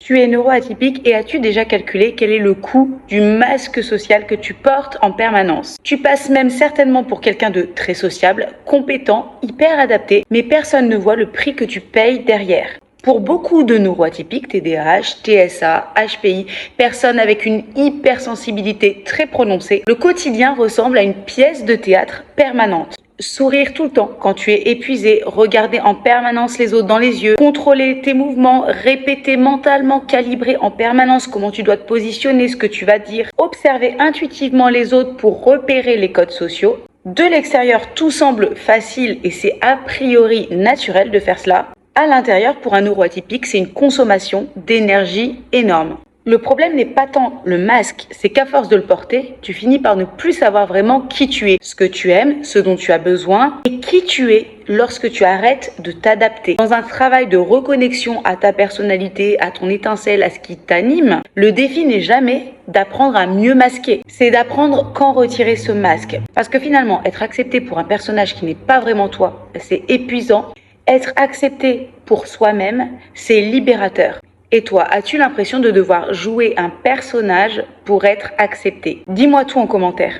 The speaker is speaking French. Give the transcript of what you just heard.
Tu es neuroatypique et as-tu déjà calculé quel est le coût du masque social que tu portes en permanence? Tu passes même certainement pour quelqu'un de très sociable, compétent, hyper adapté, mais personne ne voit le prix que tu payes derrière. Pour beaucoup de neuroatypiques, TDAH, TSA, HPI, personnes avec une hypersensibilité très prononcée, le quotidien ressemble à une pièce de théâtre permanente. Sourire tout le temps quand tu es épuisé, regarder en permanence les autres dans les yeux, contrôler tes mouvements, répéter mentalement, calibrer en permanence comment tu dois te positionner, ce que tu vas dire, observer intuitivement les autres pour repérer les codes sociaux. De l'extérieur, tout semble facile et c'est a priori naturel de faire cela. À l'intérieur, pour un neuroatypique, c'est une consommation d'énergie énorme. Le problème n'est pas tant le masque, c'est qu'à force de le porter, tu finis par ne plus savoir vraiment qui tu es, ce que tu aimes, ce dont tu as besoin et qui tu es lorsque tu arrêtes de t'adapter. Dans un travail de reconnexion à ta personnalité, à ton étincelle, à ce qui t'anime, le défi n'est jamais d'apprendre à mieux masquer, c'est d'apprendre quand retirer ce masque. Parce que finalement, être accepté pour un personnage qui n'est pas vraiment toi, c'est épuisant. Être accepté pour soi-même, c'est libérateur. Et toi, as-tu l'impression de devoir jouer un personnage pour être accepté? Dis-moi tout en commentaire.